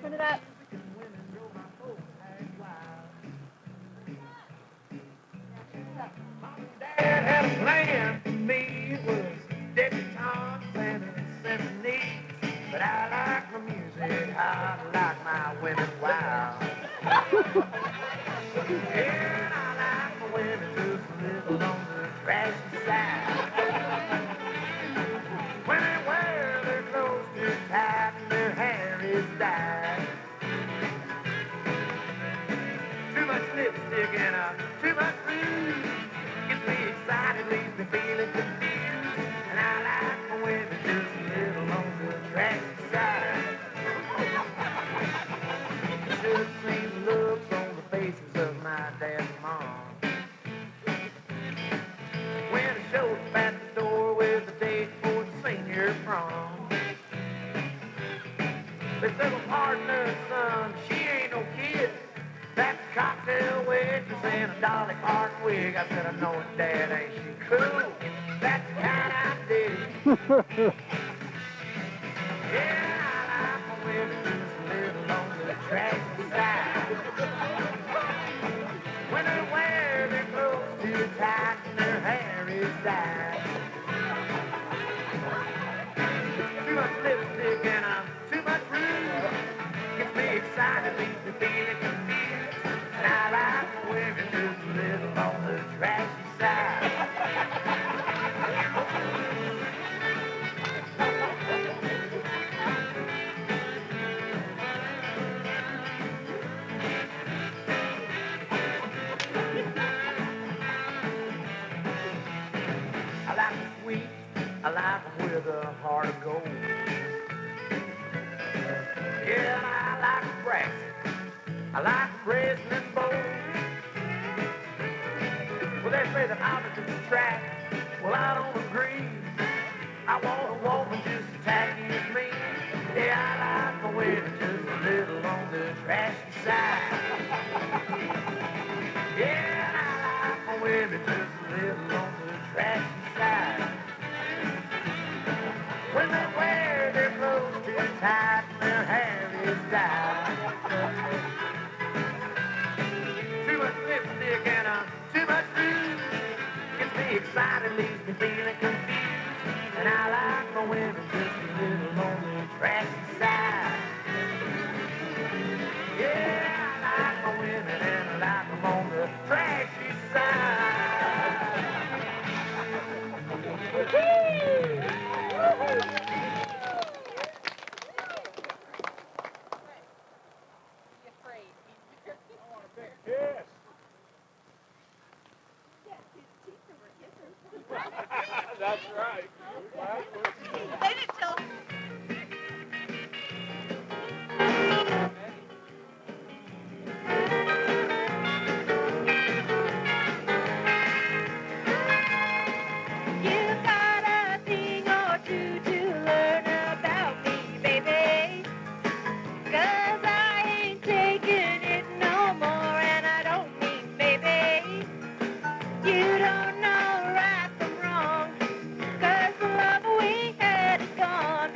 Put it up. Dad had a plan for me, it was debutantes and symphonies. But I like my music hot, I like my women wild. Yeah, and I like my women just a little on the trashy side. When they wear their clothes too tight and their hair is dyed. Too much lipstick and too much rouge. Gets me excited, leaves me feeling confused. And I like my women just a little on the trashy side. Should have seen the looks on the faces of my dad and mom when I showed up at the door with a date for the senior prom. They said, well, partner, son, she ain't no kid. That's a cocktail waitress in a Dolly Parton wig. I said, I know it, Dad, ain't she cool? That's the kind I dig. Yeah, I like my women just a little on the trashy side. When they wear their clothes too tight and their hair is dyed. Too much lipstick and too much rouge. Gets me excited, leaves me feeling confused. And I like my women just a little on the trashy side. I like them sweet, I like them with a heart of gold. Yeah, and I like them brassy, I like them brazen and bold. Well, they say that opposites attract, well, I don't agree. I want a woman just as tacky as me. Yeah, I like my women just a little on the trashy side. Yeah, and I like my women just a little on the trashy side. When they wear their clothes too tight and their hair is dyed. Too much lipstick and too much rouge. Gets me excited, leaves me feeling confused. And I like my women just a little on the Yeah, I like my women and I like them on the trashy side. Yes. That's right. They didn't tell. You got a thing or two to learn about me, baby. 'Cause I ain't taking it no more, and I don't mean maybe. You don't know right from wrong, 'cause the love we had is gone.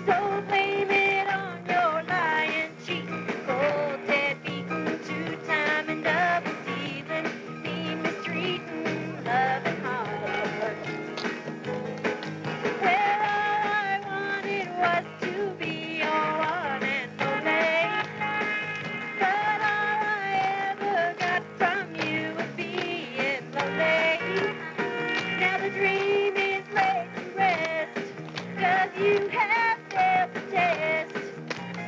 So blame it on your lying, cheating, cold, dead beating, two-time and double season, mean mistreating, loving heart. Well, all I wanted was to be your one and only, but all I ever got from you was being lonely. Now the dream is laid to rest, 'cause you have failed the test.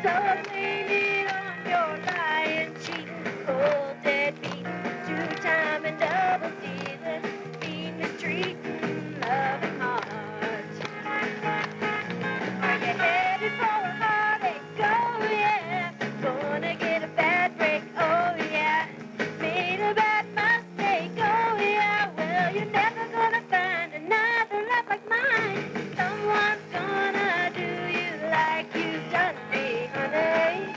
So blame it on your lying, cheating, cold, dead beating, two-time and double season, mean mistreating, loving heart. Are you headed for a heartache? Oh yeah. Gonna get a bad break? Oh yeah. Made a bad mistake? Oh yeah. Well, you're never gonna find another love like mine. Someone's gonna do you like you've done me, honey.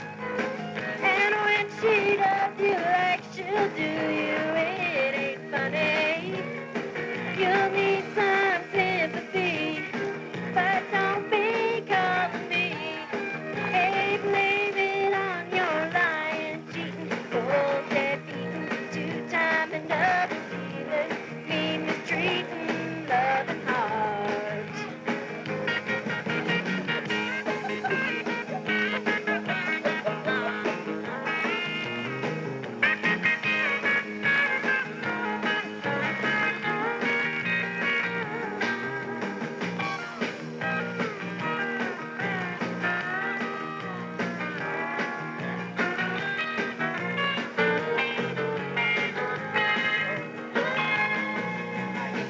And when she does you like she'll do you, it ain't funny. You'll need some sympathy, but don't be calling me. Hey, blame it on your lying, cheating, cold, dead beating, two-time and double season, mean mistreating, loving heart.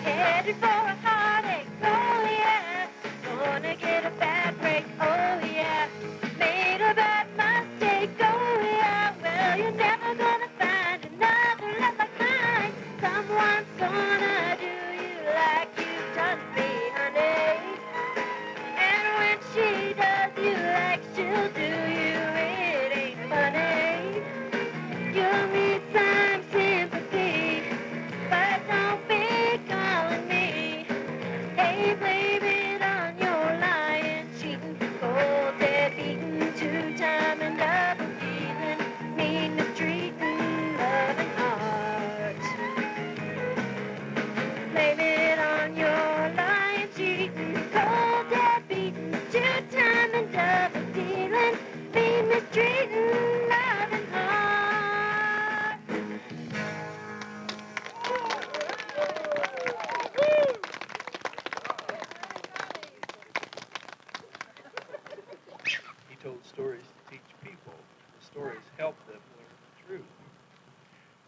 Headed for a heartache, oh yeah. Gonna get a bad break, oh yeah. Made a bad mistake, oh yeah. Well, you're never gonna find another love like mine. Someone's gonna do you like you've done me, honey. And when she does you like she'll do you, it ain't funny. You'll need some sympathy, but don't be calling me. Hey, blame it on your lying, cheating, cold, dead beating, two-time and double season, mean mistreating, loving heart. Blame it on your lying, cheating, cold, dead beating, two-time and double season, mean mistreating, loving heart. He told stories to teach people. The stories helped them learn the truth.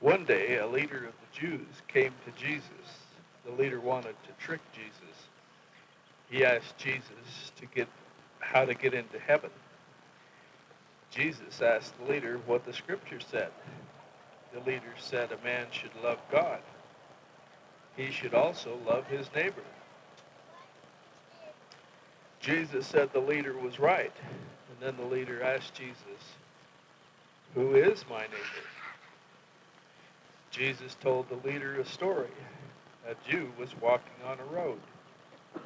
One day, a leader of the Jews came to Jesus. The leader wanted to trick Jesus. He asked Jesus how to get into heaven. Jesus asked the leader what the scripture said. The leader said a man should love God. He should also love his neighbor. Jesus said the leader was right. And then the leader asked Jesus, "Who is my neighbor?" Jesus told the leader a story. A Jew was walking on a road.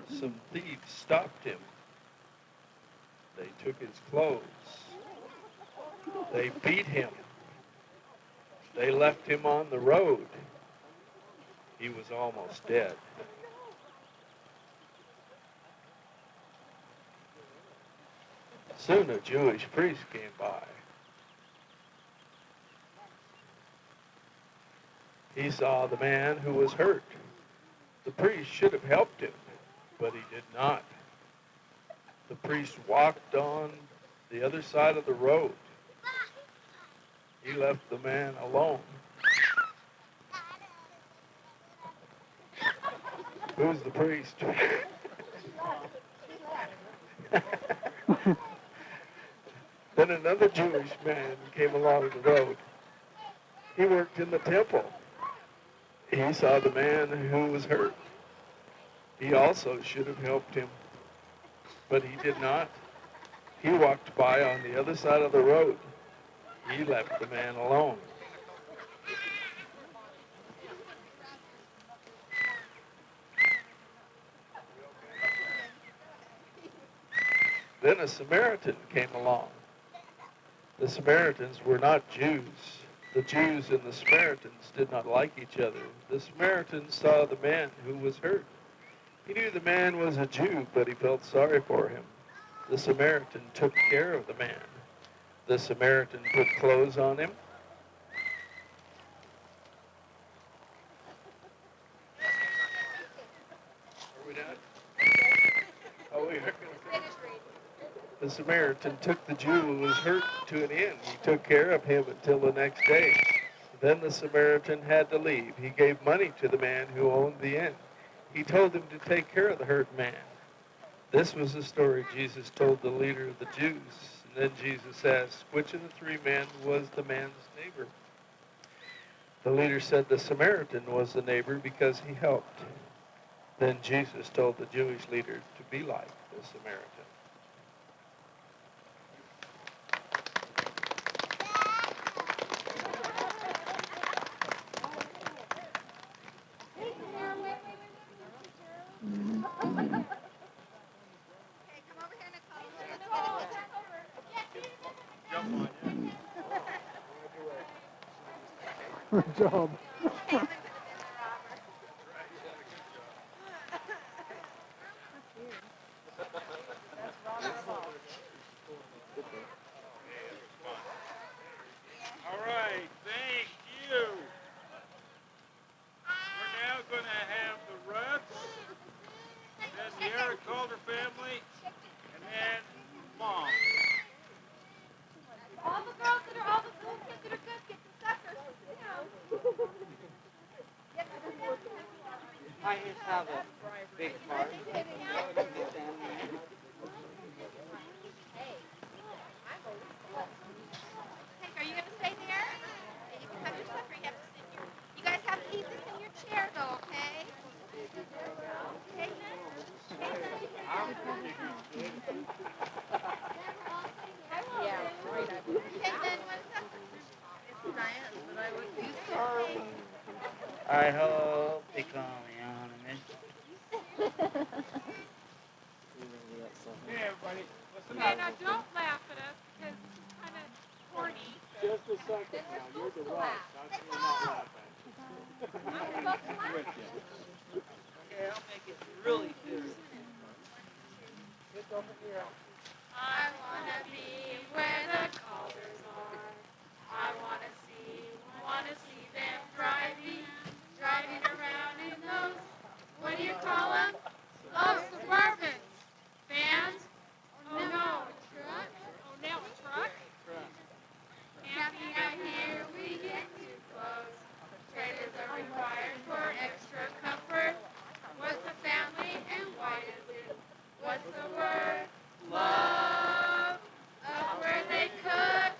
Some thieves stopped him. They took his clothes. They beat him. They left him on the road. He was almost dead. Soon a Jewish priest came by. He saw the man who was hurt. The priest should have helped him, but he did not. The priest walked on the other side of the road. He left the man alone. Who's the priest? Then another Jewish man came along the road. He worked in the temple. He saw the man who was hurt. He also should have helped him, but he did not. He walked by on the other side of the road. He left the man alone. Then a Samaritan came along. The Samaritans were not Jews. The Jews and the Samaritans did not like each other. The Samaritan saw the man who was hurt. He knew the man was a Jew, but he felt sorry for him. The Samaritan took care of the man. The Samaritan put clothes on him. Are we done? Oh, we are going to. The Samaritan took the Jew who was hurt to an inn. He took care of him until the next day. Then the Samaritan had to leave. He gave money to the man who owned the inn. He told him to take care of the hurt man. This was the story Jesus told the leader of the Jews. And then Jesus asked, which of the three men was the man's neighbor? The leader said the Samaritan was the neighbor because he helped. Then Jesus told the Jewish leader to be like the Samaritan. Good job. All right, thank you. We're now going to have the Ruts, then the Eric Calder family, and then Mom. All the girls that are, all the little kids that are good, get the suckers. I just have a big card. Are you going to stay there? You can have your sucker. You have to sit here. You guys have to eat this in your chair, though, okay? I hope they call me on it. Hey, everybody, listen Yeah, up. now don't laugh at us because it's kind of corny. Just a second now. You're the right. That's me not laughing. Okay, I'll make it really good. I want to be where the Calders are. I want to see them driving around in those, what do you call them? Oh, Suburbans. Vans? Oh, no, truck? Oh, now a truck? Camping out here, we get too close. Trailers are required for extra comfort. What's a family and why is it? What's the word? Love. Up where they cook.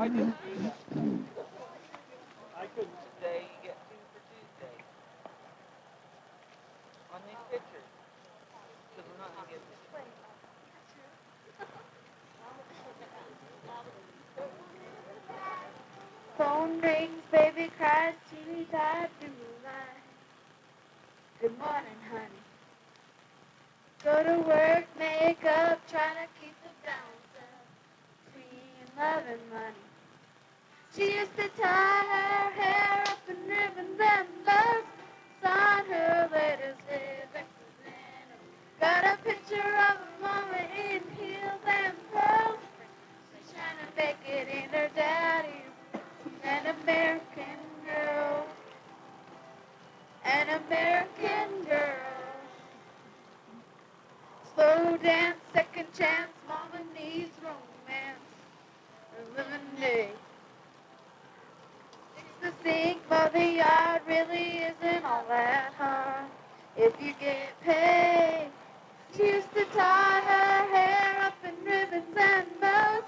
I didn't do that. I couldn't. Tuesday, you get 2 for Tuesday. On these pictures. Because we're not going to get this. Phone rings, baby cries, tears I do lie. Good morning, honey. Go to work, make up, trying to keep the balance up between love and money. She used to tie her hair up in ribbons and bows, sign her letters with X's and O's. Got a picture of a mama in heels and pearls. She's trying to make it in her daddy's. An American girl, an American girl. Slow dance, second chance, mama needs romance. A living day. Fix the sink, mow the yard, really isn't all that hard if you get paid. She used to tie her hair up in ribbons and bows,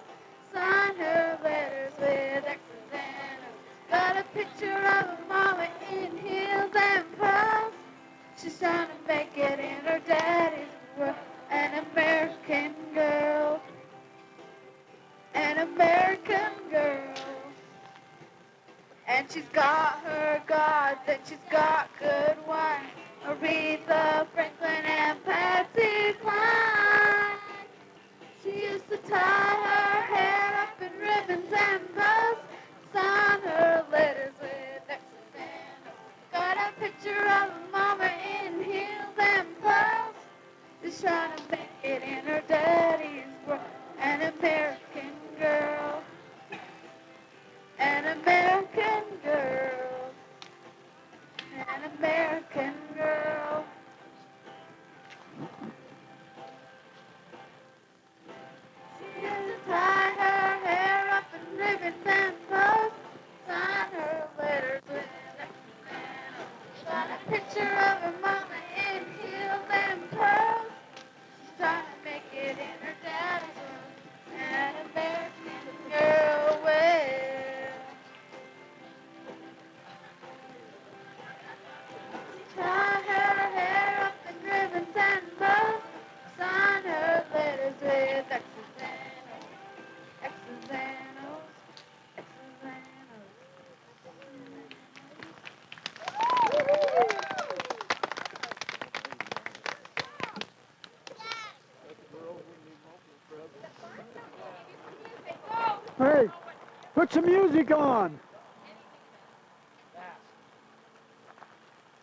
sign her letters with X's and O's. Got a picture of a mama in heels and pearls. She's trying to make it in her daddy's world. An American girl, an American girl. And she's got her gods and she's got good wine. Aretha Franklin and Patsy Cline. She used to tie her hair up in ribbons and bows, sign her letters with X's and O's. Got a picture of a mama in heels and pearls. She's trying to make it in her daddy's world. An American girl, an American girl, an American girl. She used to tie her hair up in ribbons and bows, sign her letters with X's and O's. Got a picture of her mama in heels and pearls. She's trying to make it in her daddy's world. An American girl, well. Tie her hair up in ribbons and bows, sign her letters with X's and O's, X's and O's, X's and Hey, put some music on.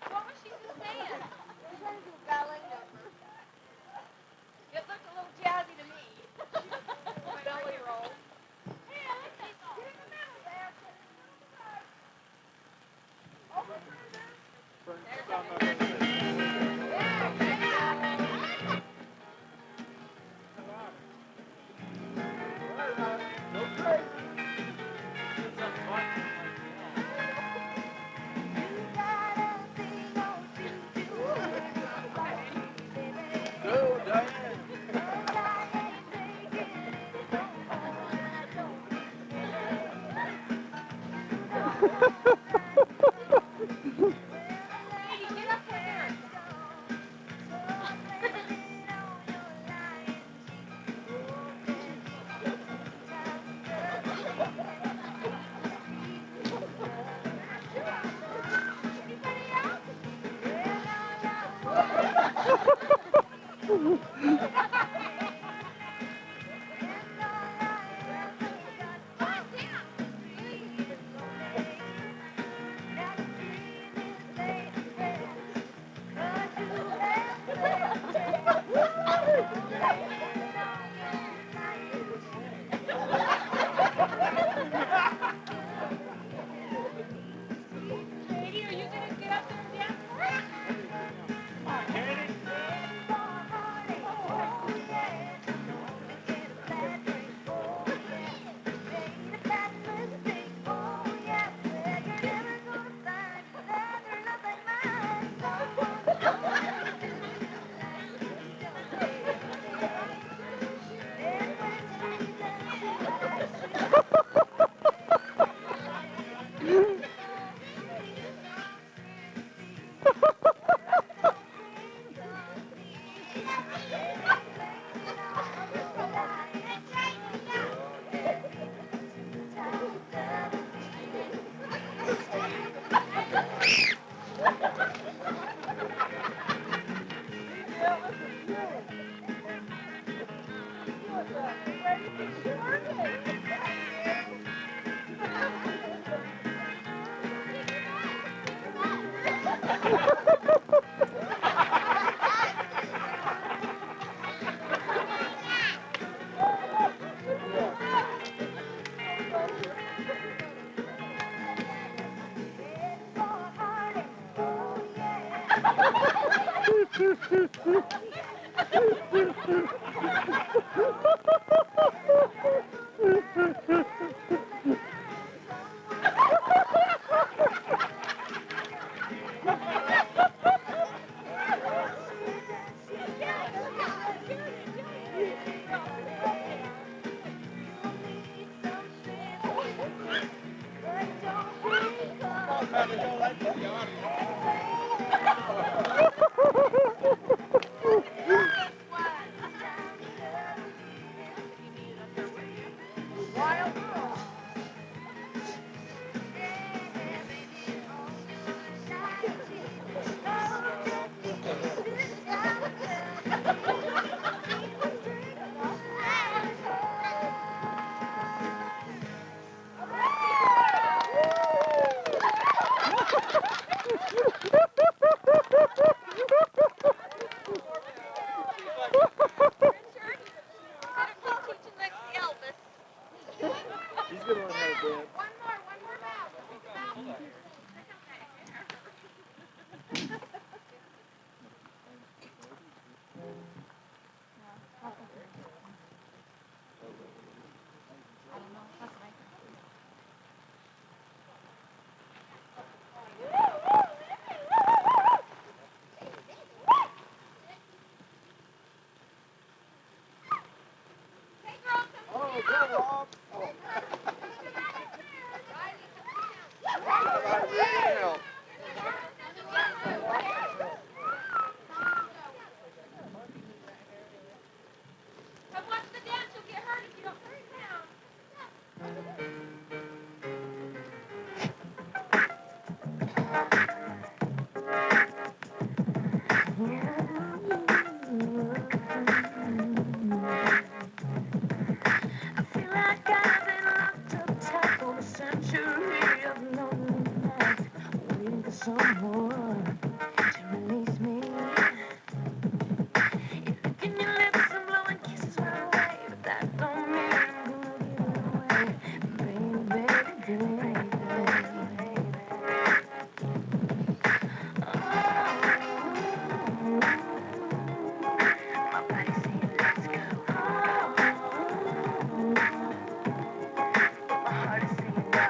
What was she just saying? She's trying to do a ballet number. It looked a little jazzy to me. My belly roll. Hey, I like that song. Get in the middle there. Over further. Go, Diane. Katie, get up there. Katie, are you going to get up there and dance for us? Come on, Katie. She's gonna learn how to dance. Oh, go Rob. Oh. Come watch the dance, you'll get hurt if you don't hurry down. I feel like I've been locked up tight for a century of lonely nights, waiting for someone to release me. You're licking your lips and blowing kisses my way, but that don't mean I'm gonna give it away, baby, baby, baby. My body's saying let's go. My heart is saying no.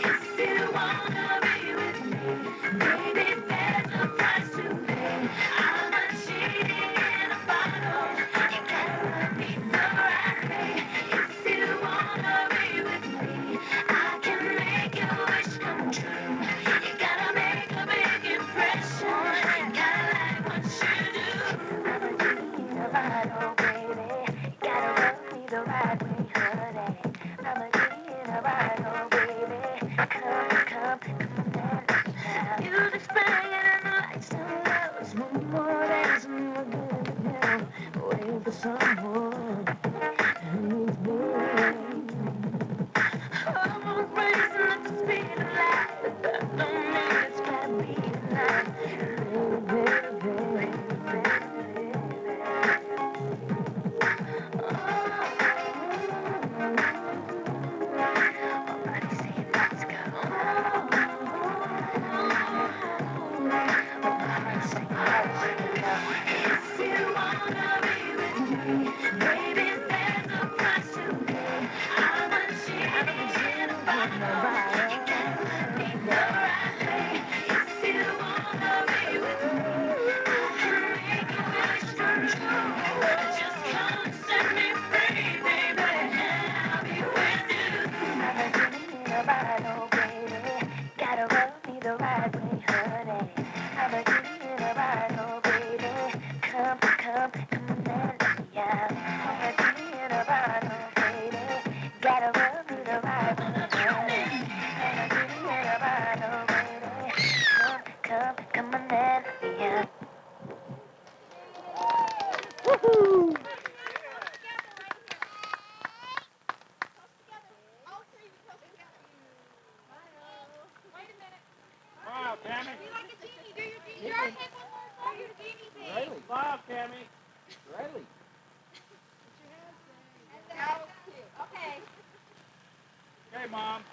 If you wanna be with me, baby, there's a price to pay. I'm a genie in a bottle. You gotta rub me the right way. If you wanna be with me, I can make your wish come true. You gotta make a big impression. Gotta like what you do. I'm a genie in a bottle, baby. You gotta rub me the right way, honey. I'm a genie in a bottle, baby. Come down. Music's playing and the lights turn low. It's one more dance and we're good now. Waiting for someone who needs me. I'm racing at the speed of light, but that don't mean it's gotta be tonight. Baby, baby, baby, my body's saying let's go. If you wanna be with me, baby, there's a price to pay. I'm a genie in a bottle. You gotta love me the right way. If you wanna be with me, I can make a wish come true. Just come and set me free, baby, and I'll be with you. I'm a genie in a bottle, baby. Gotta rub me the right way, honey. I'm a genie in a bottle, baby. Come and let me out. I'm a genie in a bottle, baby. Gotta rub me the right way, honey. I'm a genie in a bottle, baby. Come and let me out. Woohoo! Smile, Tammy. Be like a genie, do your genie. Your head one more time, your genie thing. Riley. Smile, Tammy. Riley. Okay. Okay, Mom.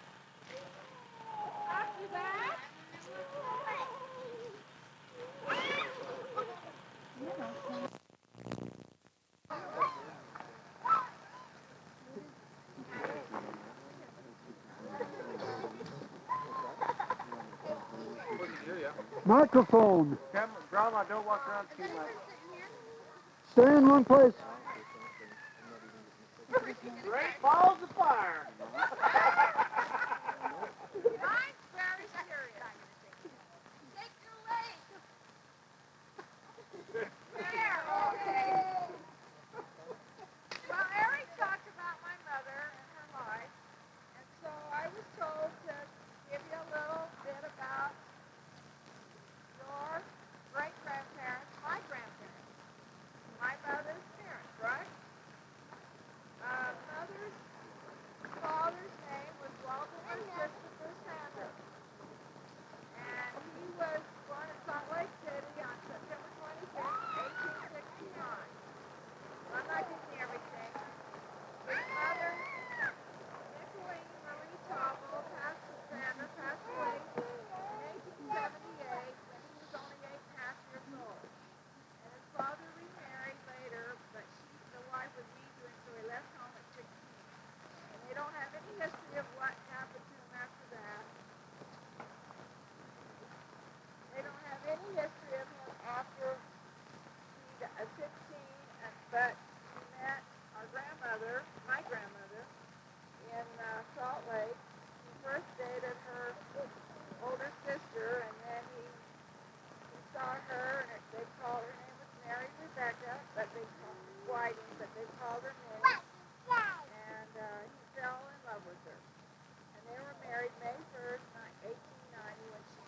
Off you back. Microphone. Grandma, don't walk around too much. Stay in one place. Great balls of fire. I'm very serious. Take your leg. There, okay. Well, Eric talked about my mother and her life, and so I was told to give you a little bit about your great-grandparents, my grandparents, my mother's parents, right? Mother's father's name was Walter Christopher Sanders, and he was born in Salt Lake City on September 25th, 1869. I'm not getting everything. His mother, Nicolene Marie Tauble, Pastor Sander, passed away in 1878 when he was only 8.5 years old. And his father remarried later, but the wife was weaker, and so he left home at 16. And they don't have any history of what happened to him after that. They don't have any history of him after he 16, but he met our grandmother, my grandmother, in Salt Lake. He first dated her older sister, and then he saw her, and they called her name was Mary Rebecca, but they called her Whiting, but they called her Mary, and he fell in love with her. And they were married May 1st, 1890, when she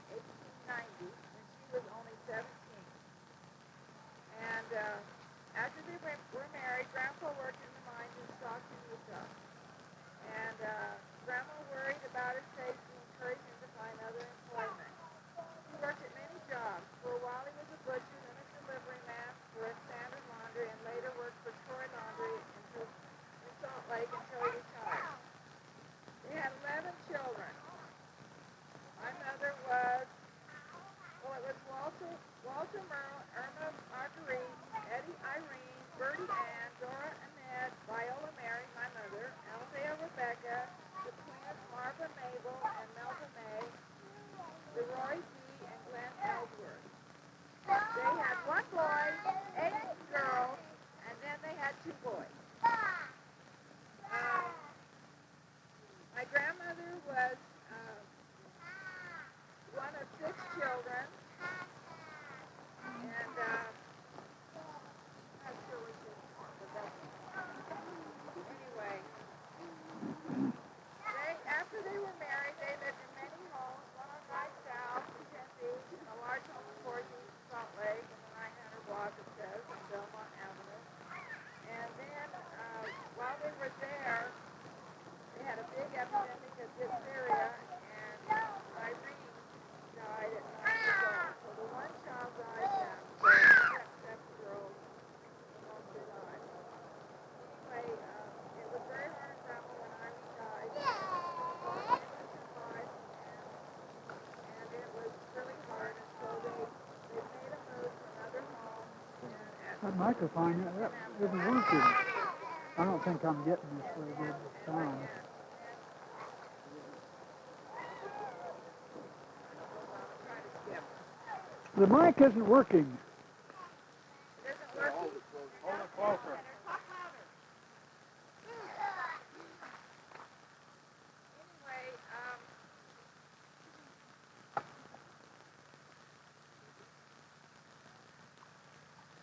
was only 17. And after they were married, Grandpa worked in the mines in Stockton, Utah. And Grandma worried about his safety and encouraged him to find other employment. He worked at many jobs. For a while he was a butcher, then a delivery man for a Standard Laundry, and later worked for Troy Laundry in Salt Lake until he retired. They had 11 children. My mother was, it was Walter Merle, Irma Marguerite, Eddie Irene, Bertie Ann, Dora Annette, Viola Mary, my mother, Althea Rebecca, the twins Martha Mabel and Melba May, Leroy D. and Glenn Ellsworth. They had one boy, 8 girls, and then they had 2 boys. My grandmother was one of 6 children, and not sure which is more, but that's anyway. After they were married, they lived in many homes, one on High South, 10 Beach, and a large home in Gorge, Salt Lake, and the 900 block, it says, on Belmont Avenue. And then, while they were there, they had a big epidemic of diphtheria, and Irene died at 9 years old. So the one child died then. So the 7-year-old mostly died. Anyway, it was very hard on Grandma when Irene died. She was life, and it was really hard, and so they made a move to another home. That microphone, that isn't working. I don't think I'm getting this very good sound. The mic isn't working. Hold it closer. Anyway,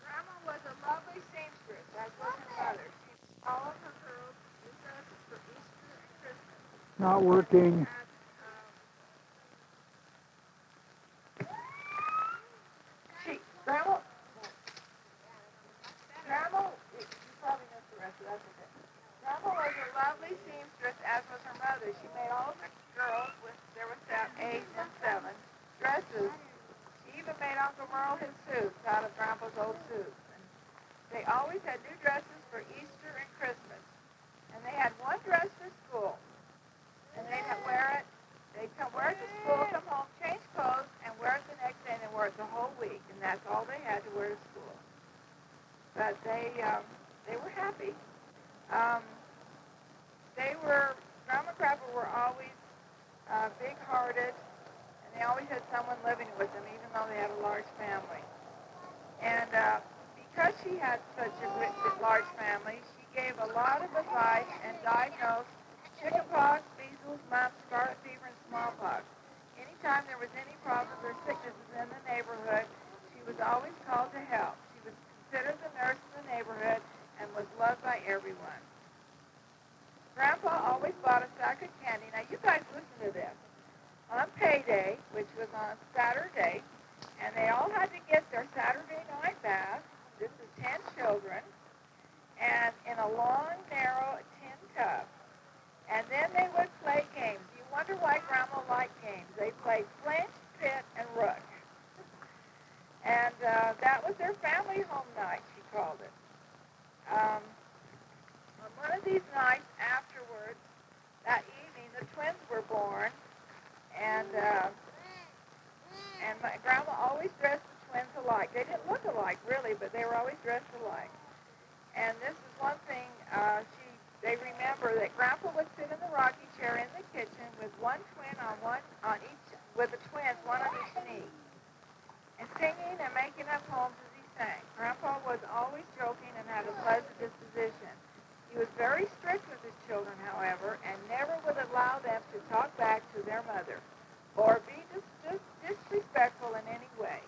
Grandma was a lovely seamstress, as was her mother. She made all of her girls new dresses for Easter and Christmas. Not working. And, Grandma, you probably missed the rest of that. Okay. Grandma was a lovely seamstress, as was her mother. She made all of the girls, there was 8 and 7, dresses. She even made Uncle Merle his suits out of Grandpa's old suits. And they always had new dresses for Easter and Christmas. And they had one dress for school. And they'd wear it. They'd wear it to school, come home, change clothes, and wear it the next day, and they wore it the whole week. And that's all they had to wear to school. But they were happy. Grandma and Grandpa were always big-hearted, and they always had someone living with them, even though they had a large family. And because she had such a large family, she gave a lot of advice and diagnosed chickenpox, measles, mumps, scarlet fever, and smallpox. Anytime there was any problems or sicknesses in the neighborhood, she was always called to help. She was considered the nurse in the neighborhood and was loved by everyone. Grandpa always bought a sack of candy. Now, you guys listen to this. On payday, which was on Saturday, and they all had to get their Saturday night bath. This is 10 children, and in a long, narrow tin tub. And then they would play games. You wonder why Grandma liked games. They played flinch, pit, and rook. And that was their family home night, she called it. On one of these nights afterwards, that evening, the twins were born, and my grandma always dressed the twins alike. They didn't look alike, really, but they were always dressed alike. And this is one thing they remember, that Grandpa would sit in the rocking chair in the kitchen with one with the twins, one on each knee, and singing and making up poems as he sang. Grandpa was always joking and had a pleasant disposition. He was very strict with his children, however, and never would allow them to talk back to their mother or be disrespectful in any way.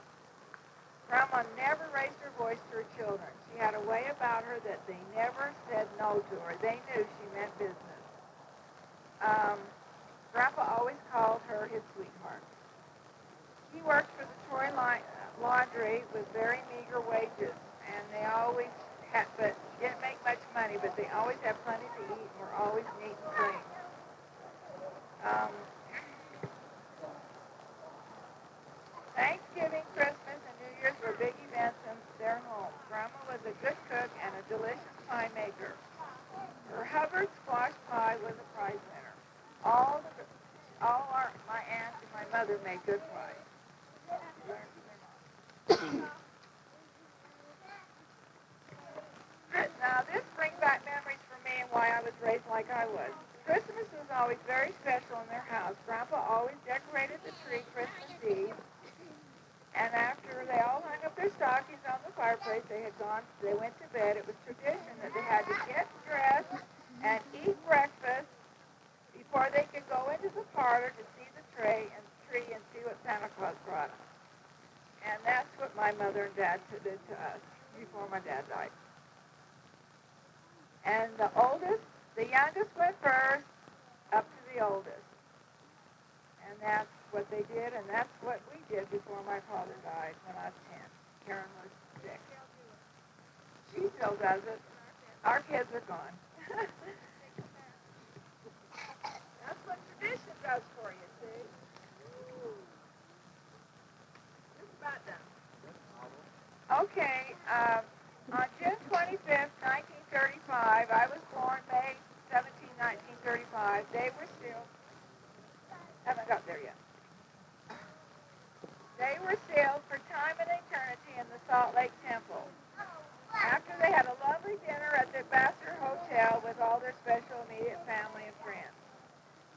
Grandma never raised her voice to her children. She had a way about her that they never said no to her. They knew she meant business. Grandpa always called her his sweetheart. He worked for the Troy Laundry with very meager wages, and they always had, but didn't make much money, but they always had plenty to eat and were always neat and clean. Thanksgiving, Christmas, and New Year's were big events in their home. Grandma was a good cook and a delicious pie maker. Her Hubbard squash pie was a prize winner. My aunt and my mother made good pies. Now, this brings back memories for me and why I was raised like I was. Christmas was always very special in their house. Grandpa always decorated the tree Christmas Eve. And after they all hung up their stockings on the fireplace, they went to bed. It was tradition that they had to get dressed and eat breakfast before they could go into the parlor to see the tree and see what Santa Claus brought them. And that's what my mother and dad did to us before my dad died. And the youngest went first, up to the oldest. And that's what they did, and that's what we did before my father died when I was 10. Karen was 6. She still does it. Our kids are gone. That's what tradition does for you, see? Just about done. Okay, on June 25th, 1935, I was born May 17, 1935. They were still, haven't got there yet. They were sealed for time and eternity in the Salt Lake Temple. After they had a lovely dinner at the Vassar Hotel with all their special immediate family and friends.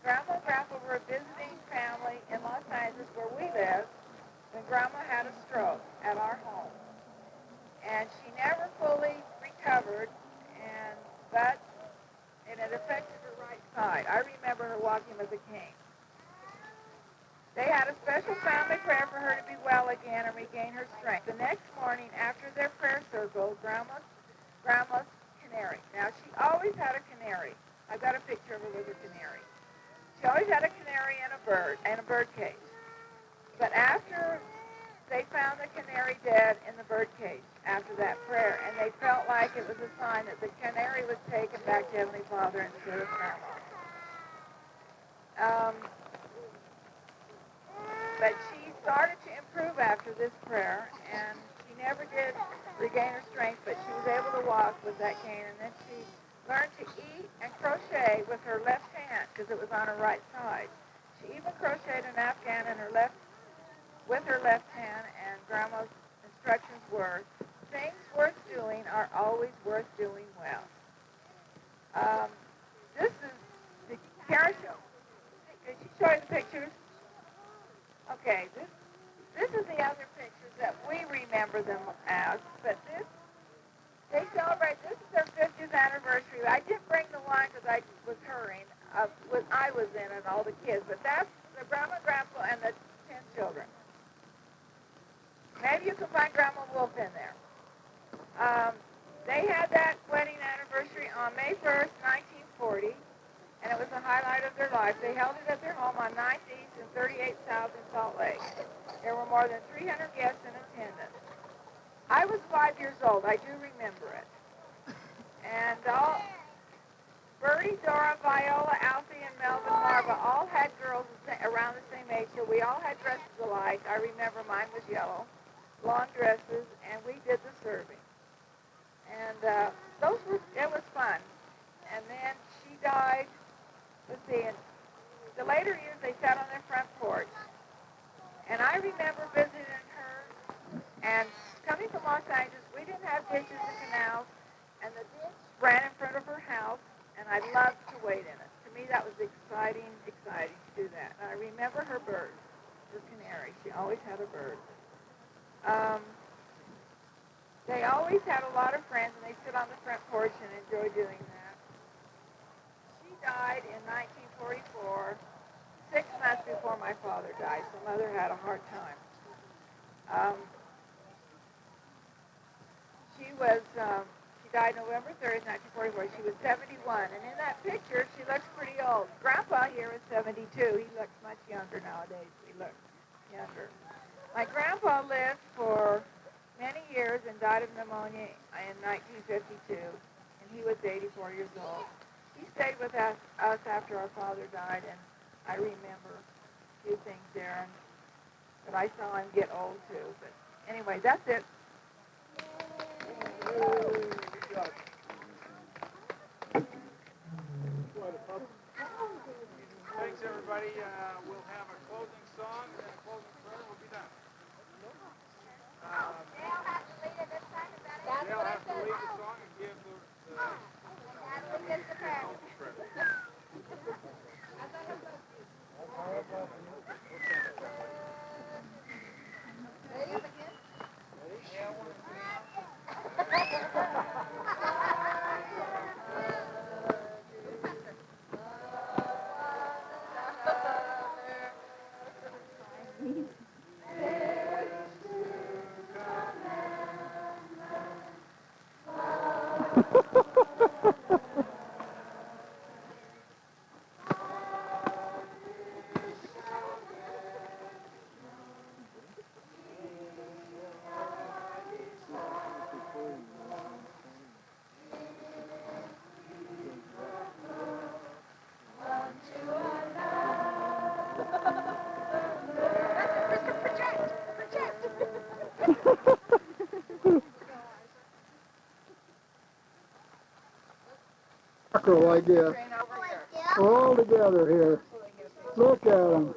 Grandma and Grandpa were visiting family in Los Angeles where we lived when Grandma had a stroke at our home. And she never fully recovered, but it had affected her right side. I remember her walking with a cane. They had a special family prayer for her to be well again and regain her strength. The next morning, after their prayer circle, Grandma's canary. Now, she always had a canary. I've got a picture of her with a canary. She always had a canary and a bird cage. But after they found the canary dead in the bird cage after that prayer, and they felt like it was a sign that the canary was taken back to Heavenly Father instead of Grandma. But she started to improve after this prayer, and she never did regain her strength, but she was able to walk with that cane, and then she learned to eat and crochet with her left hand because it was on her right side. She even crocheted an afghan with her left hand, and Grandma's instructions were, things worth doing are always worth doing well. This is the Karen show. Did she show you the pictures? Okay, this is the other pictures that we remember them as, but they celebrate, this is their 50th anniversary. I didn't bring the wine because I was hurrying, I was in it, all the kids, but that's the grandma, grandpa, and the 10 children. Maybe you can find Grandma Wolf in there. They had that wedding anniversary on May 1st, 1940, and it was the highlight of their life. They held it at their home on 9th East and 38th South in Salt Lake. There were more than 300 guests in attendance. I was 5 years old. I do remember it. And Bertie, Dora, Viola, Alfie, and Melvin Marva all had girls around the same age, so we all had dresses alike. I remember mine was yellow, long dresses, and we did the serving. And it was fun. And then she died, let's see, in the later years they sat on their front porch. And I remember visiting her, and coming from Los Angeles, we didn't have ditches and canals, and the ditch ran in front of her house, and I loved to wade in it. To me, that was exciting to do that. And I remember her bird, her canary. She always had a bird. They always had a lot of friends, and they sit on the front porch and enjoy doing that. She died in 1944, 6 months before my father died, so Mother had a hard time. She died November 3rd, 1944. She was 71, and in that picture, she looks pretty old. Grandpa here is 72. He looks much younger nowadays. He looks younger. My grandpa lived for many years and died of pneumonia in 1952, and he was 84 years old. He stayed with us after our father died, and I remember a few things there, but I saw him get old too. But anyway, that's it. Thanks, everybody. We'll have a closing song and then a closing prayer. We'll be done. They'll have to lead the song and give the prayer. Mackerel, I guess. We're all together here. Look at them.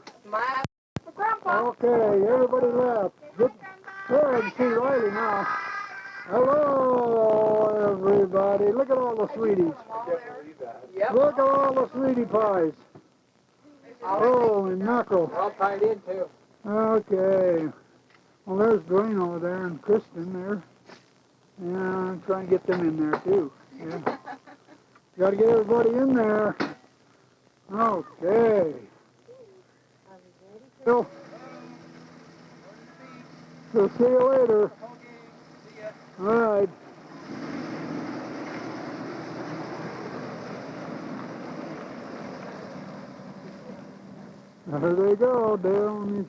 Okay, everybody left. Good. There, I can see Riley now. Hello, everybody. Look at all the sweeties. Look at all the sweetie pies. Holy mackerel. All tied in, too. Okay. Well, there's Dwayne over there and Kristen there. Yeah, I'm trying to get them in there, too. Yeah. Got to get everybody in there. Okay. So, we'll see you later. All right. There they go, down.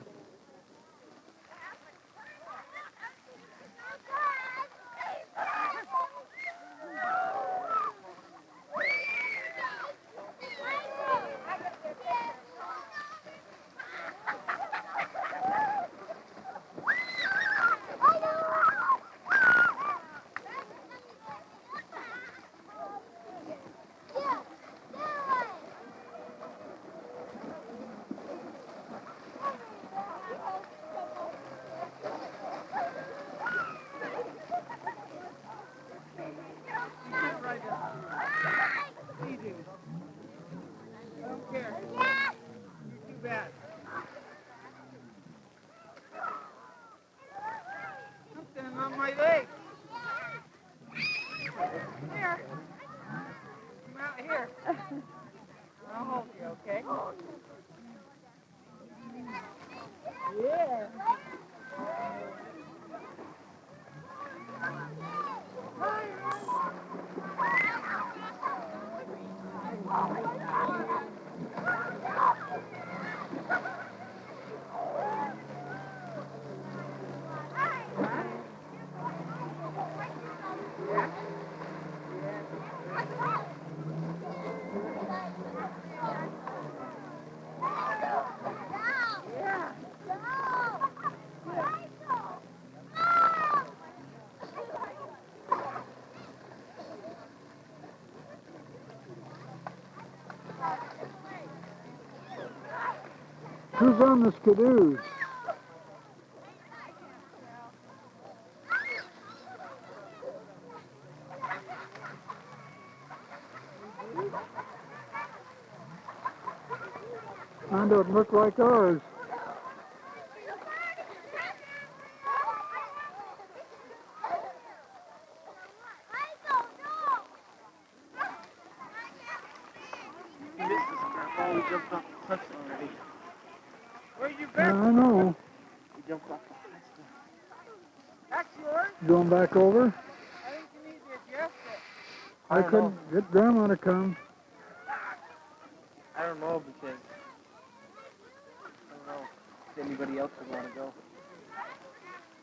Who's on the skidoos? Mine don't look like ours. You missed this crap. Oh, we jumped off the cliffs already. Where you Yeah, been? I know. We jumped off the cliffs. That's yours? Going back over? I think you need to adjust it. I couldn't get Grandma to come. I don't know because I don't know if anybody else would want to go.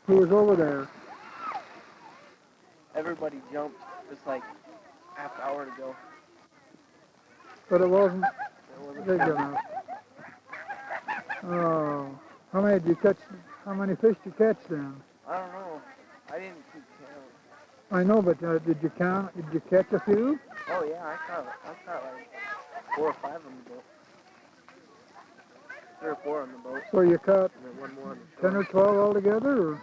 Who was over there? Everybody jumped just like half hour to go. But it wasn't It wasn't big fun. enough. Oh. How many did you catch? How many fish did you catch then? I don't know. I didn't keep count. I know, but did you count? Did you catch a few? Oh yeah, I caught like 4 or 5 on the boat. 3 or 4 on the boat, So you caught and then 1 more on the 10 shore. or 12 altogether, or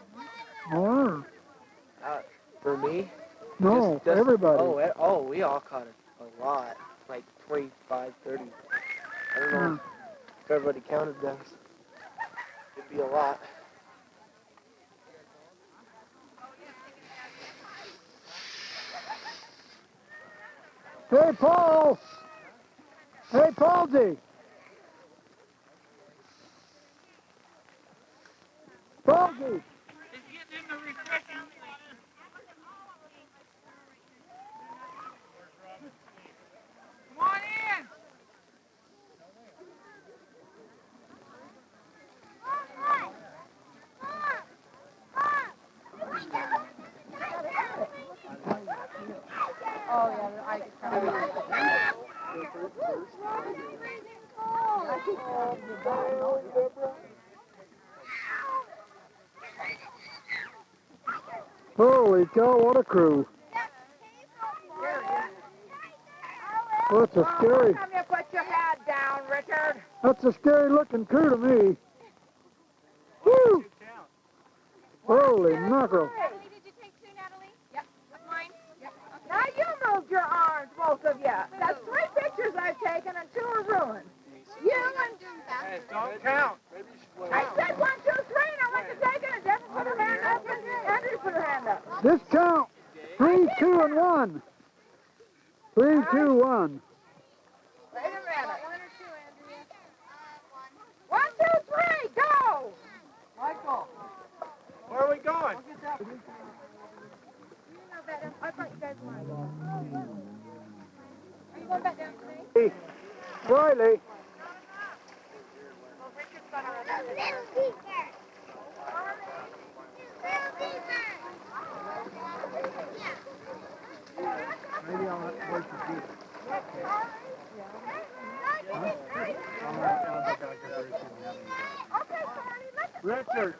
more? For me? No, Just- everybody. Oh, we all caught a lot, like 25, 30. I don't know if everybody counted those. It'd be a lot. Hey, Paul! Hey, Paulsy! Paulsy! It's getting in the refreshing. Come on in. Holy cow, what a crew. Well, that's a scary, Come you put your head down, Richard. that's a scary looking crew to me. Woo! Holy mackerel. Natalie, did you take 2, Natalie? Yep. With mine? Yep. Now you moved your arms, both of you. That's 3 pictures I've taken and 2 are ruined. You and... Hey, don't count. I said 1, 2, 3, and I went to take it, and Deborah put her hand up, and Andrew put her hand up. Discount. 3, 2, and 1. 3, 2, 1. Wait a minute. 1 or 2, Andrea? 1, 2, 3, go! Michael, where are we going? You know better. I thought you guys wanted to go. Are you going back down today? Hey, Riley. Maybe I'll have to wait for you. Richard.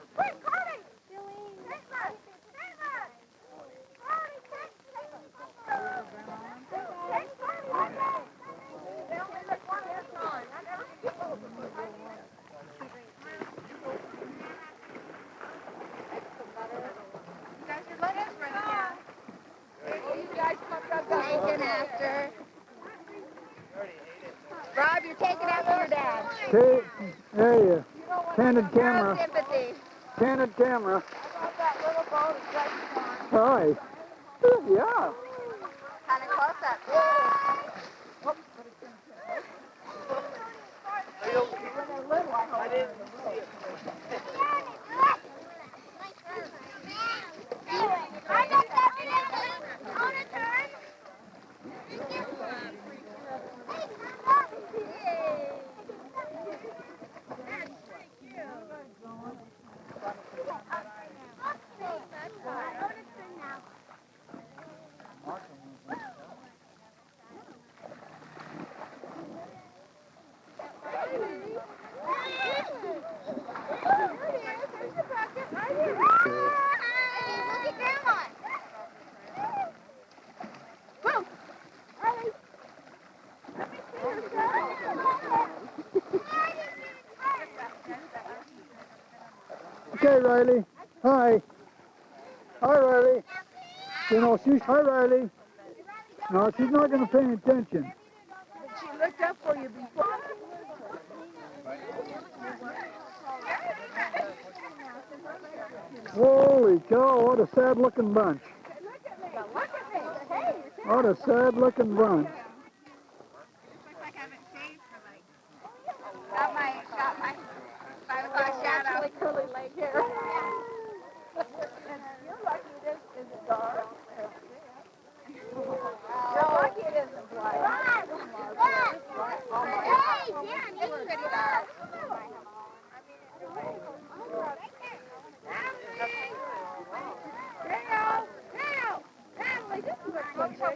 Taking after. Rob, you're taking after your dad. Okay, hey, candid No camera. sympathy. Candid camera. Hi. Yeah. Kind of close up. Okay, Riley. Hi. Hi, Riley. You know, hi, Riley. No, she's not going to pay attention. She looked up for you before. Holy cow, what a sad-looking bunch. What a sad-looking bunch. Got my 5 o'clock shout out. Curly leg hair. You're lucky it isn't dark. You're lucky it isn't black. Hey, Dan, it's pretty dark. Dale, Natalie, this is a good show.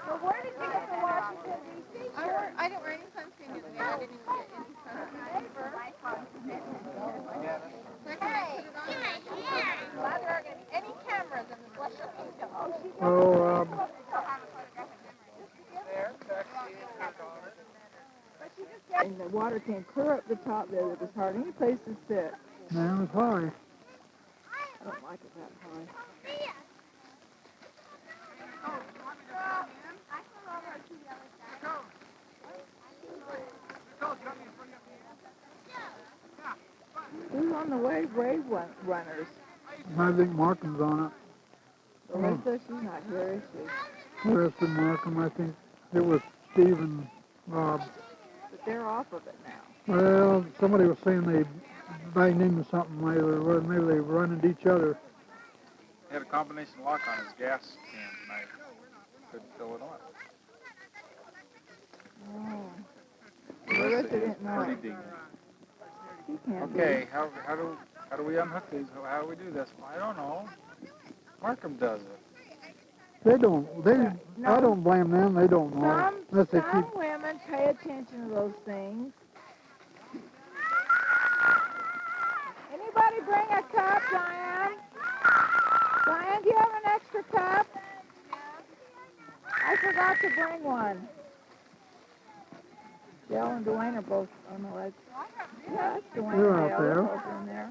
So where did you get the Washington, D.C. shirt? I didn't wear any sunscreen yesterday. I didn't even get any Hey, glad there aren't going to be any cameras in the Celestial Kingdom. Oh, And the water came clear up the top there. There was hardly any place to sit. man, it's high. I don't like it that high. Who's on the wave runners? I think Markham's on it. Alyssa, she's not here, is she? Where's the Markham? I think it was Steve and Rob. But they're off of it now. Well, somebody was saying they banged into something later, or maybe they run into each other. He had a combination lock on his gas can and I couldn't fill it on. Oh. Alyssa didn't know. Pretty dingy. He can't Okay, how do we unhook these? How do we do this? I don't know. Markham does it. They don't. I don't blame them. They don't know. Unless they keep. Some women pay attention to those things. Anybody bring a cup, Diane? Diane, do you have an extra cup? I forgot to bring one. Dale and Dwayne are both on the ledge. Yeah, that's Dwayne They're and out Dale. there. They're both in there.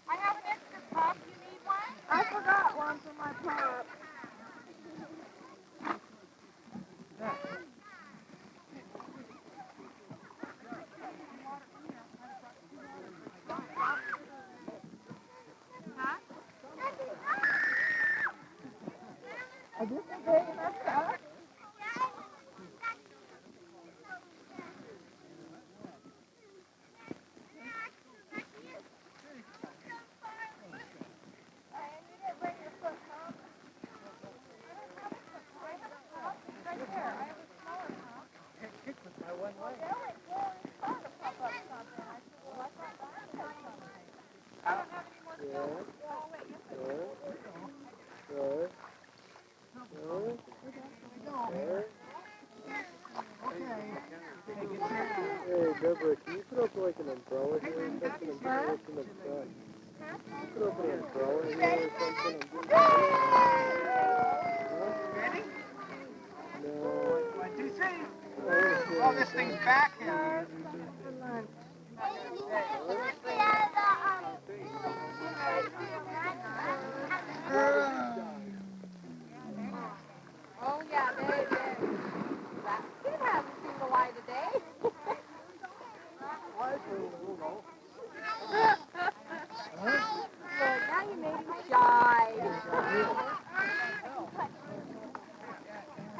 I have an extra cup. You need one? I forgot one for my cup. Is this a big enough cup? Hey, Deborah, can you put up like an umbrella here or something? I'm just looking at the front. Can you put up an umbrella here or something? Ready? No. 1, 2, 3. Oh, Oh, this thing's back here. Oh, yeah, they did. It hasn't seen the light of day. Look, now you made me shy.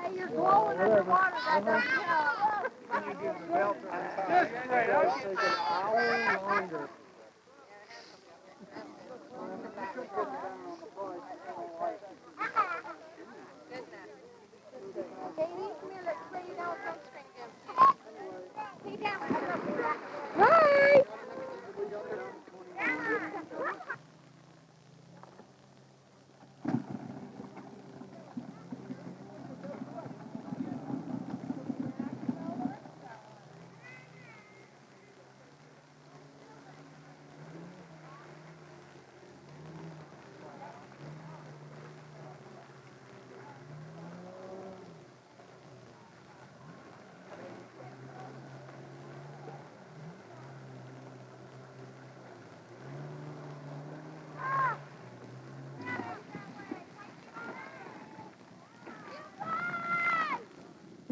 Hey, you're glowing underwater. That doesn't help. Just wait. It'll take an hour longer. Katie, come here. Let's play you down sunscreen game. Hey, down. Hi!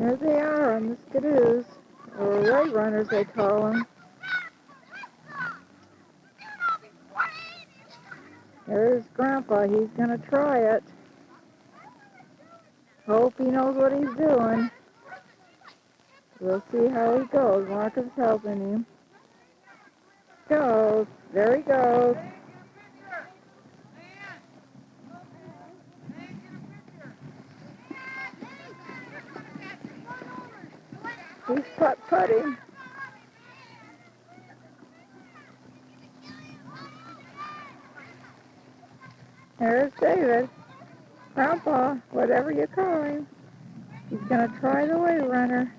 There they are on the skidoos, or road runners they call them. There's Grandpa. He's going to try it. Hope he knows what he's doing. We'll see how he goes. Marcus helping him. Goes. There he goes. He's putt-putting. There's David. Grandpa, whatever you call him. He's going to try the way runner.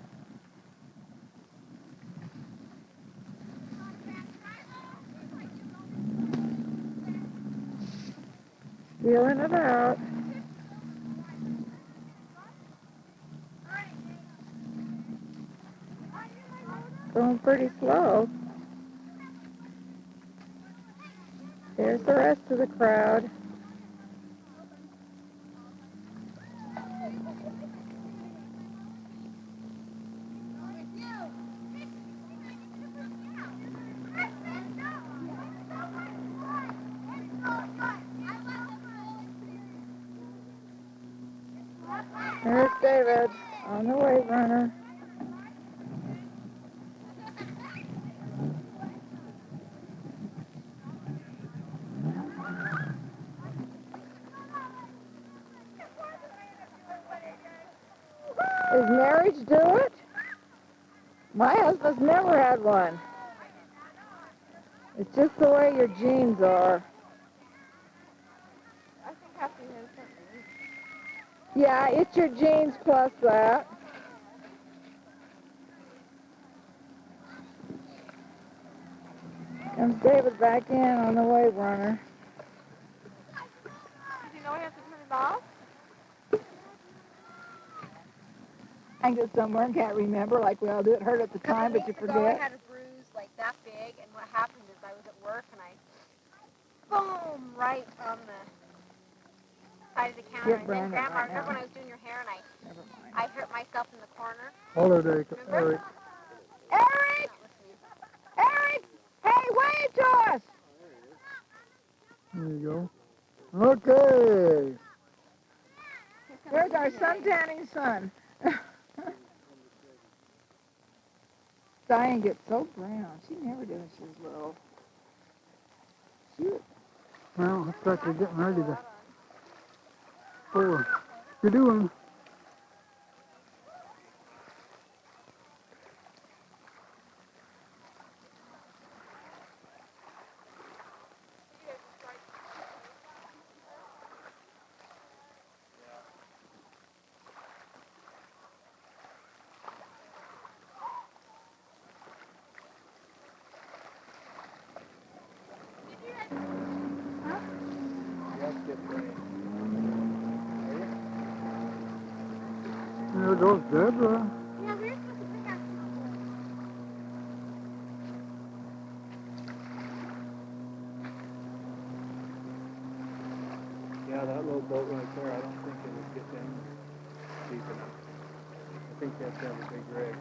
Feeling it out. Going pretty slow. There's the rest of the crowd. There's David on the wave runner. Does marriage do it? My husband's never had one. It's just the way your genes are. I think Happy has something. Yeah, it's your genes plus that. Comes David back in on the wave runner. Does he know he has to turn it off? Hangs it somewhere and can't remember like we all do. It hurt at the time, but you I forget. had a bruise like that big, and what happened is I was at work and I, boom, right on the side of the counter. Get And then Brandon Grandma, right remember now. when I was doing your hair and Never mind. I hurt myself in the corner? Holiday, Eric. Eric! Eric! Hey, wave to us! There you go. Okay. There's our sun-tanning son. Diane gets so brown. She never did when she was little. Well, looks like we're getting ready to pour. What you doing? There goes Deborah. Yeah, we're supposed to bring our Yeah, that little boat right there, I don't think it would get down deep enough. I think that's got a big rig.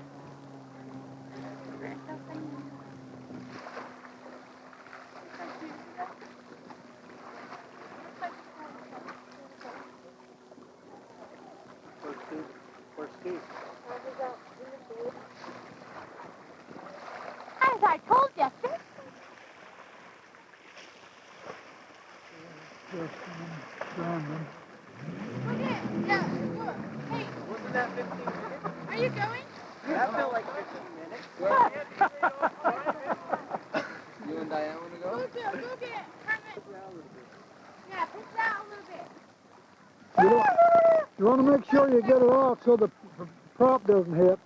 Where's Steve? As I told you, Brandon. look at it. Yeah, look. Hey, Wasn't that 15 minutes? are you going? That felt like 15 minutes. You and Diane want to go? Go get it. Kermit. Yeah, push it out a little bit. You want to make sure you get it off so the prop doesn't hit.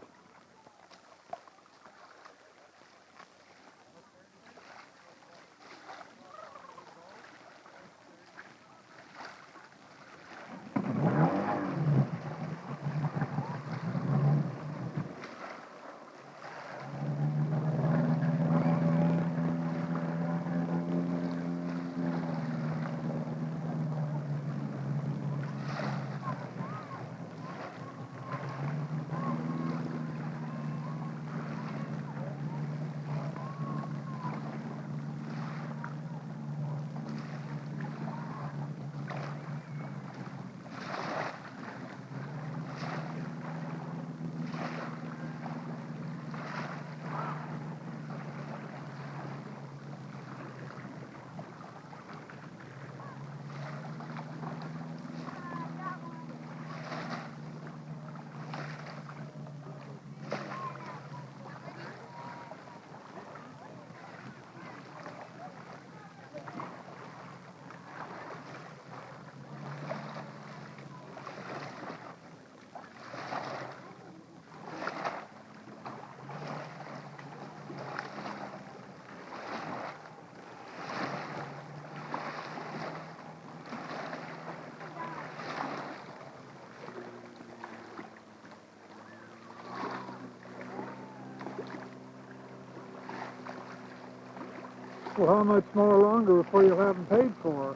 Well, how much more longer before you'll have them paid for?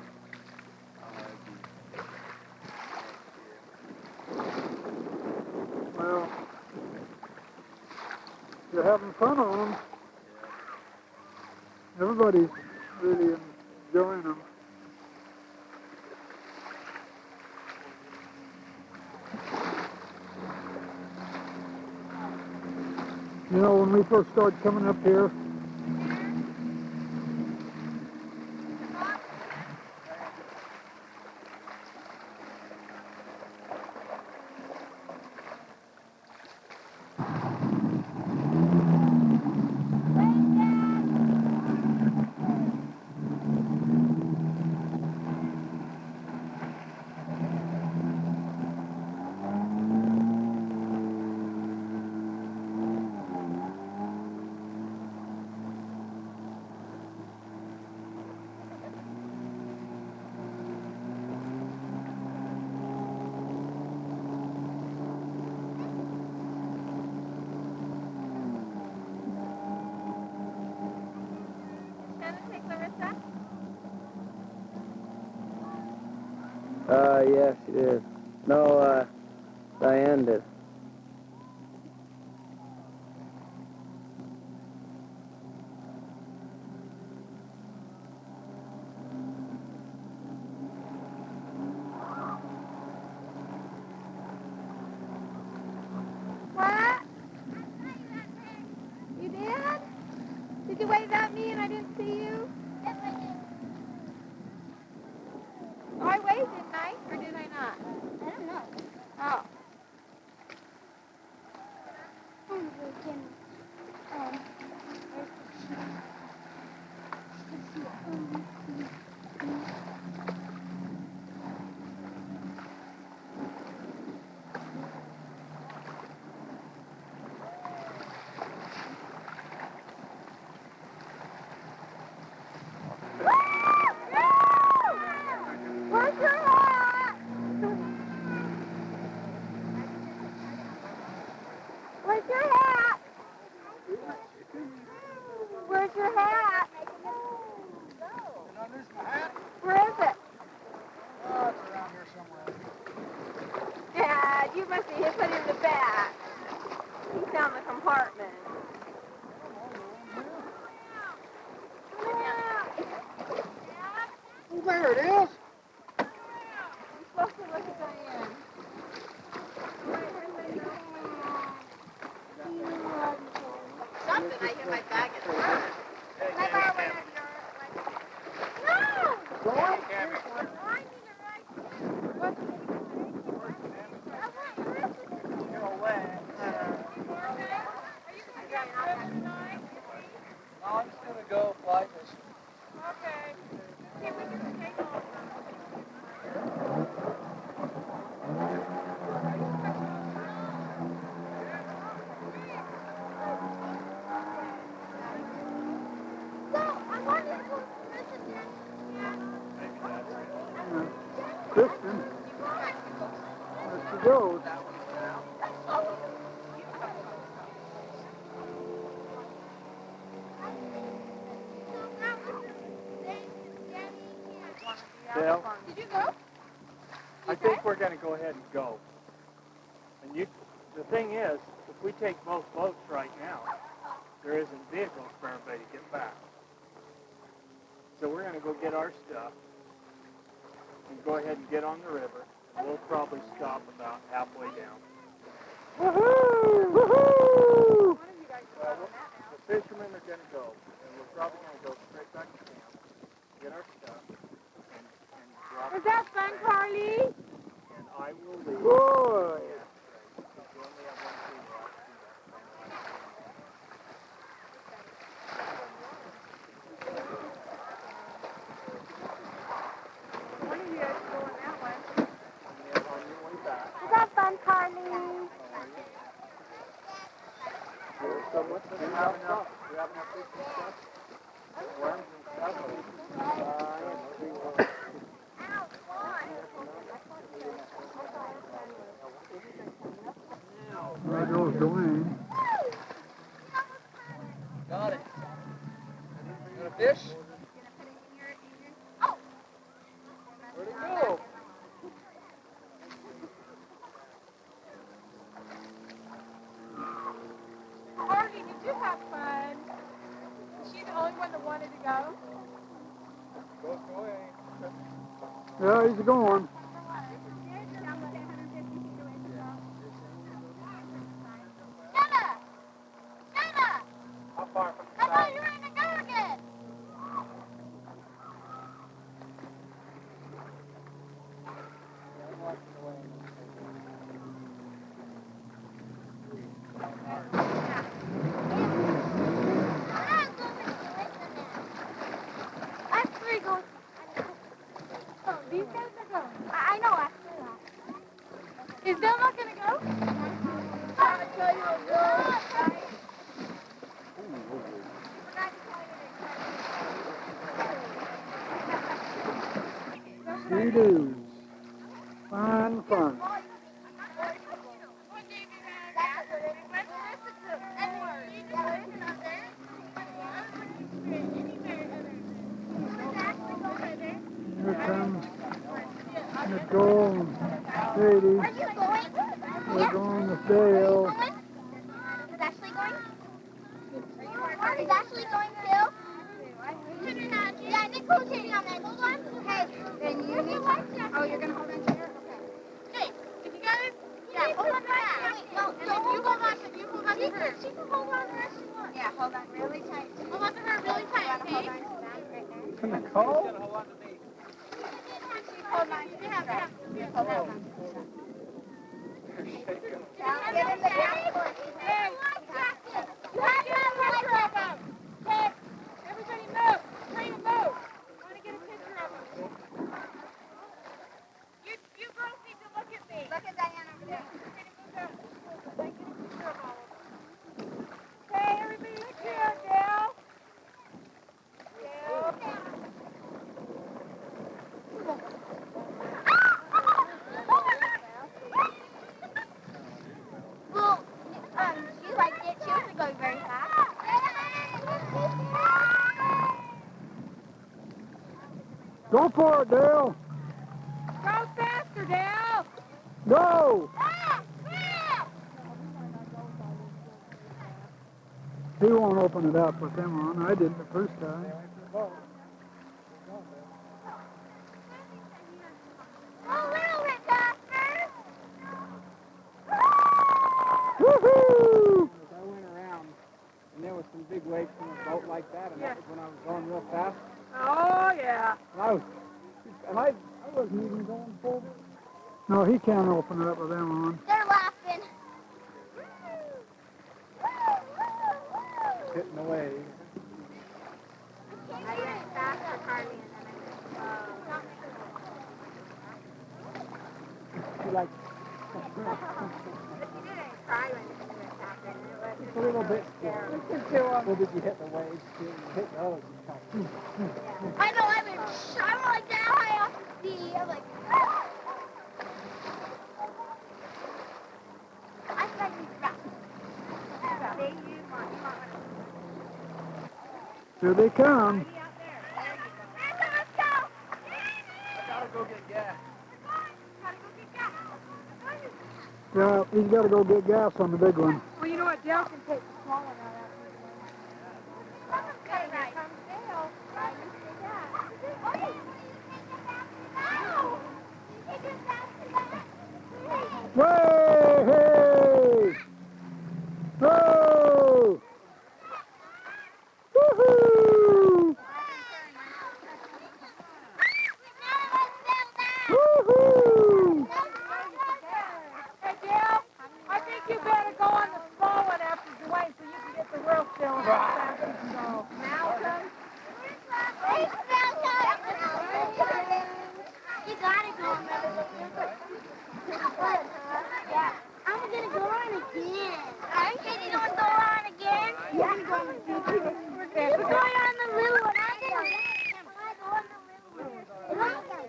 Well, you're having fun on them. Everybody's really enjoying them. You know, when we first started coming up here, Shannon, take Larissa. Yeah, she did. No, Diane did. What? You did? Did you wave at me and I didn't see you? Yes, I did. Oh, I waved, didn't I? Or did I not? I don't know. Oh. Where's your hat? Where's your hat? Where's your hat? Where is it? oh, it's around here somewhere. Dad, you must have put it in the back. He's down the compartment. Oh, there it is. You're supposed to look at Diane. Something, I hit my bag at the front. Can I borrow one of yours? No! Go on. I need a right. What? Go away. I'm just going to go fly fishing. Okay. Okay, we can take over. Kristen, there she goes. Bill, Did you go? I think we're going to go ahead and go. And the thing is, if we take both boats right now, there isn't vehicles for everybody to get back. So we're going to go get our stuff and go ahead and get on the river. And we'll probably stop about halfway down. Woohoo! Woohoo! The fishermen are going to go, and we're probably going to go straight back to camp, get our stuff, and drop Was that fun, Carly? and I will leave. Boy! Because we only have one thing left. One of you guys go on that one. And then on your way back, Was that fun, Carly? so much do you have enough fish and stuff? Worms and stuff? There goes Dwayne. Got it. You want to fish? Yeah, he's going. How far from the I side? thought you were in the go again. Actually, go. Oh, these guys are going. I know, actually. Is Bill not going to go? I'm going to tell you a real He do. Fun, fun. Here comes Nicole and Sadie. Are you going? We're going with Dale. Is Ashley going? Is Ashley going too? Yeah, Nicole's hitting on that. Hold on. Hey, then you need to... Oh, you're going to hold on to her? Okay. Hey, if you guys... Yeah, hold on to that. Wait, no, and if you hold on to her. She can hold on to her if she wants. Yeah, hold on really tight. Hold on to her really tight, okay? Hold on to that right there. Nicole? Hold on to me. Hold on to the strap. Hold on to the strap. Get in the jacket. Hey, jacket. You have to have a life jacket. Okay, everybody move. Train to move. I want to get a picture of them. You girls need to look at me. Look at Diane over there. Like, get a picture of all of them. Okay, everybody look here, Dale. Well, she liked it. She wasn't going very fast. Go for it, Dale. Go faster, Dale. Go. He won't open it up with them on. I did the first time. A little bit faster. Woohoo! I went around, and there was some big waves from a boat like that, and that was when I was going real fast. Oh, yeah. And I wasn't even going forward. No, he can't open it up with them on. They're laughing. Hitting the waves. I went faster, Carly, and then I went She like But you didn't cry when it happened. just a little bit. Well, did you hit the waves too? You hit those. I know, I went like that high off the sea. I'm like, I thought you dropped. Here they come. Let's go. I gotta go get gas. Yeah, he's got to go get gas on the big one. Well, you know what? Dale can take the small one out after. Okay, here comes Dale. Right into that. Way, hey! Whoa! Woohoo! Woohoo! Hey, Dale, I think you better go on the small one after Dwayne so you can get the real feeling fast as you go. Malcolm? You gotta go on that. Yeah. I'm gonna go on again. Are you gonna go on again? Yeah, I'm going on again. You're going on the little one. I'm going on the little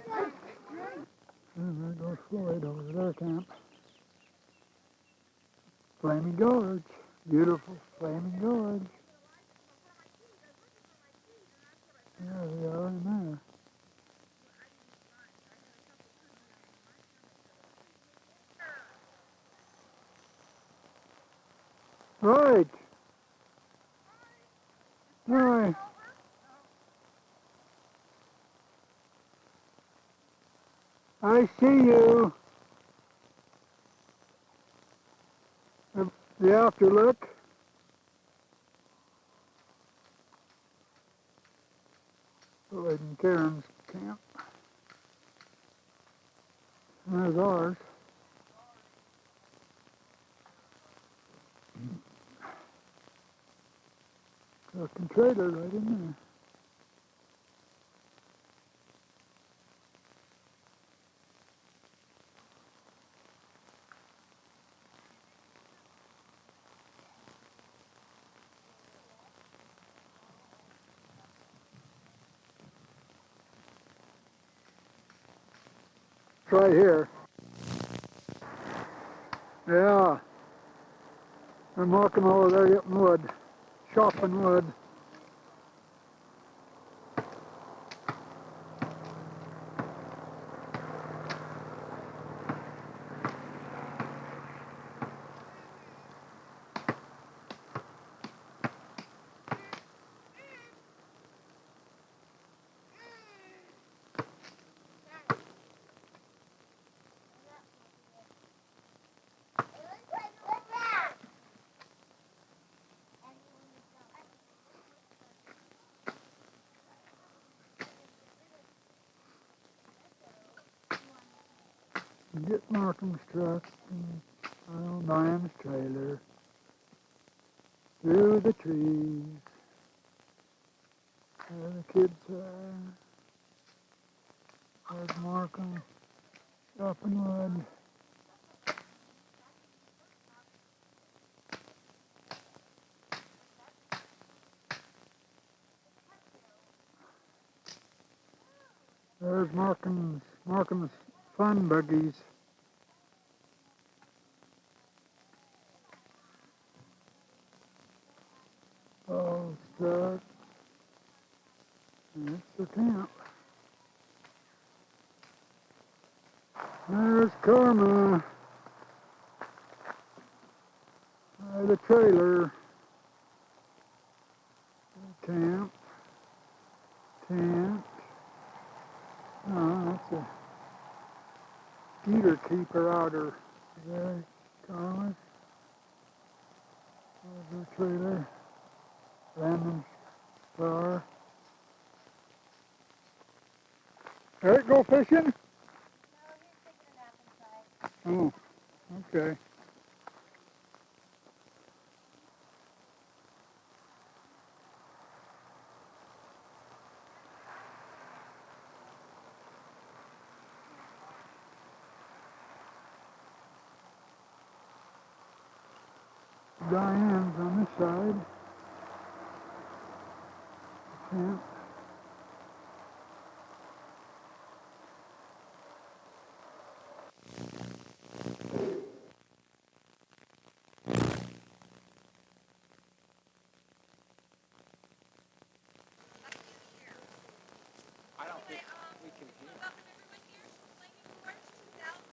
one. And there goes Floyd over to their camp. Flaming Gorge. Beautiful Flaming Gorge. There they are in there. Right. Right. see you. The afterlook. Lloyd and Karen's camp. And there's ours. Truck and trailer right in there. It's right here. Yeah. They're marking over there getting wood. Chopping wood. Get Markham's truck and Diane's trailer through the trees. There the kids are. There's Markham chopping wood. There's Markham's fun buggies. Oh, truck. And it's the camp. There's Karma. The trailer. Camp. Tent. Oh, that's a skeeter keeper outer. There, Karma. There's the trailer. Random car. Eric, go fishing? Oh, okay. Diane's on this side. Camp.